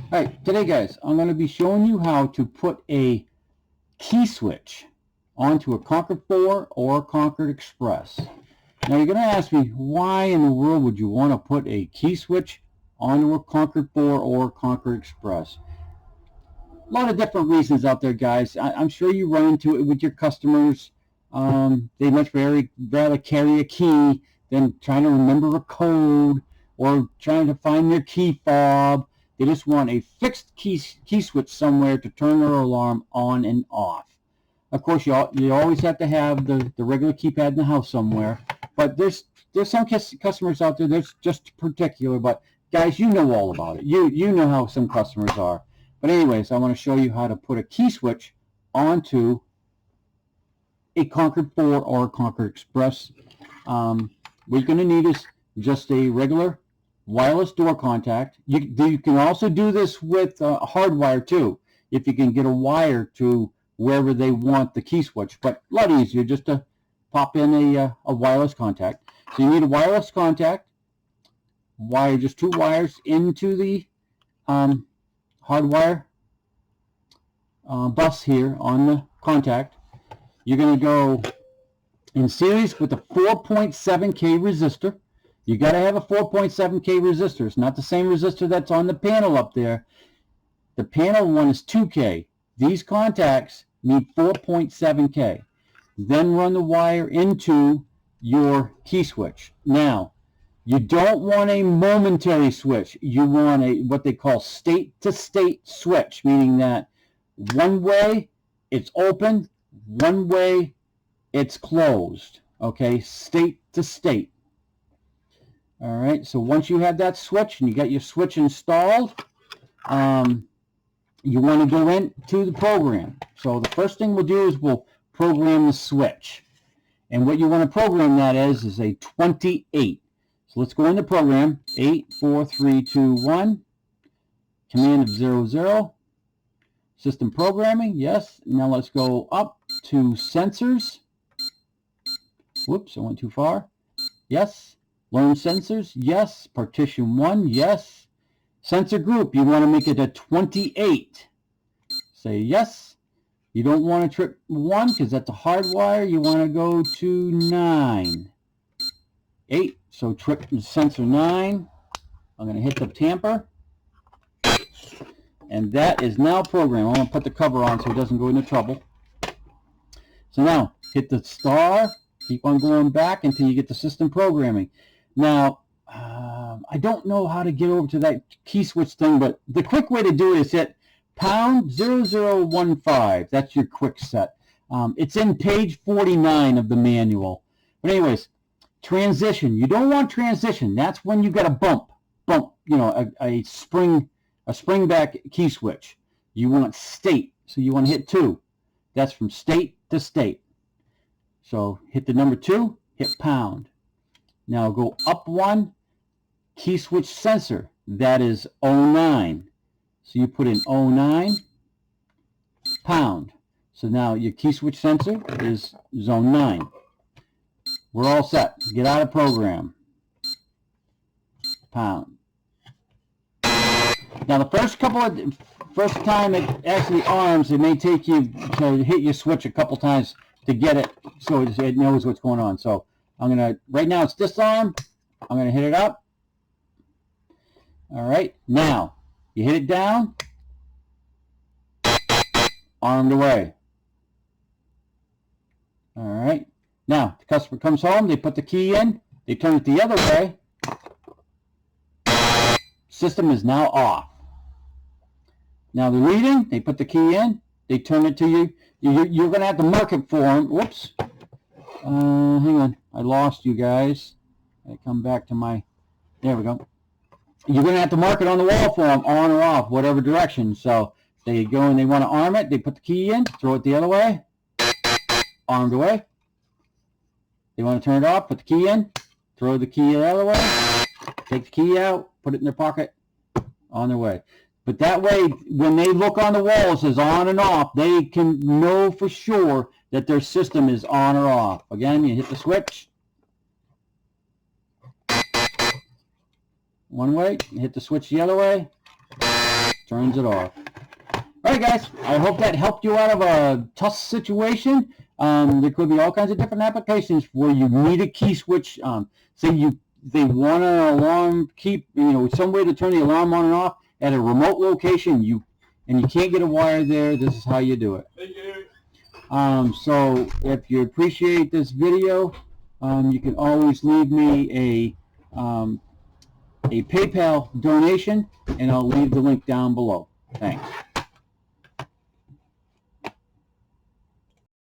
Alright, today guys, I'm going to be showing you how to put a key switch onto a Concord 4 or Concord Express. Now you're going to ask me, why in the world would you want to put a key switch onto a Concord 4 or Concord Express? A lot of different reasons out there, guys. I'm sure you run into it with your customers. They much rather carry a key than trying to remember a code or trying to find their key fob. They just want a fixed key switch somewhere to turn their alarm on and off. Of course, you always have to have the regular keypad in the house somewhere. But there's some customers out there that's just particular. But guys, you know all about it. You know how some customers are. But anyways, I want to show you how to put a key switch onto a Concord 4 or a Concord Express. What you're going to need is just a regular wireless door contact. You can also do this with hardwire too, if you can get a wire to wherever they want the key switch. But a lot easier just to pop in a wireless contact. So you need a wireless contact, wire just 2 wires into the hardwire bus here on the contact. You're going to go in series with a 4.7K resistor. You got to have a 4.7K resistor. It's not the same resistor that's on the panel up there. The panel one is 2K. These contacts need 4.7K. Then run the wire into your key switch. Now, you don't want a momentary switch. You want a what they call state-to-state switch, meaning that one way it's open, one way it's closed. Okay, state to state. All right, so once you have that switch and you got your switch installed, you want to go into the program. So the first thing we'll do is we'll program the switch. And what you want to program that is a 28. So let's go into program. 8, 4, 3, 2, 1. Command of 0, 0. System programming, yes. Now let's go up to sensors. Whoops, I went too far. Yes. Learn sensors, yes. Partition 1, yes. Sensor group, you want to make it a 28. Say yes. You don't want to trip 1 because that's a hard wire. You want to go to 9. 8, so trip sensor 9. I'm going to hit the tamper. And that is now programmed. I'm going to put the cover on so it doesn't go into trouble. So now, hit the star. Keep on going back until you get the system programming. Now, I don't know how to get over to that key switch thing, but the quick way to do it is hit pound 0015. That's your quick set. It's in page 49 of the manual. But anyways, transition. You don't want transition. That's when you got a bump, you know, a spring back key switch. You want state, so you want to hit 2. That's from state to state. So hit the number 2, hit pound. Now go up 1, key switch sensor. That is 09. So you put in 09, pound. So now your key switch sensor is zone 9. We're all set. Get out of program. Pound. Now the first time it actually arms, it may take you to hit your switch a couple times to get it so it knows what's going on. So I'm going to, right now it's disarmed. I'm going to hit it up. All right, now you hit it down, armed away. All right, now the customer comes home, they put the key in, they turn it the other way. System is now off. Now the reading, they put the key in, they turn it to you. You're going to have to mark it for them. Whoops. Hang on. I lost you guys. I come back to my... There we go. You're going to have to mark it on the wall for them, on or off, whatever direction. So they go and they want to arm it. They put the key in, throw it the other way. Armed away. They want to turn it off, put the key in, throw the key the other way. Take the key out, put it in their pocket, on their way. But that way, when they look on the wall, it says on and off, they can know for sure that their system is on or off. Again, you hit the switch. One way, you hit the switch the other way. turns it off. All right, guys, I hope that helped you out of a tough situation. There could be all kinds of different applications where you need a key switch. Say they want an alarm, some way to turn the alarm on and off at a remote location, and you can't get a wire there. This is how you do it. Thank you. So if you appreciate this video, you can always leave me a PayPal donation, and I'll leave the link down below. Thanks.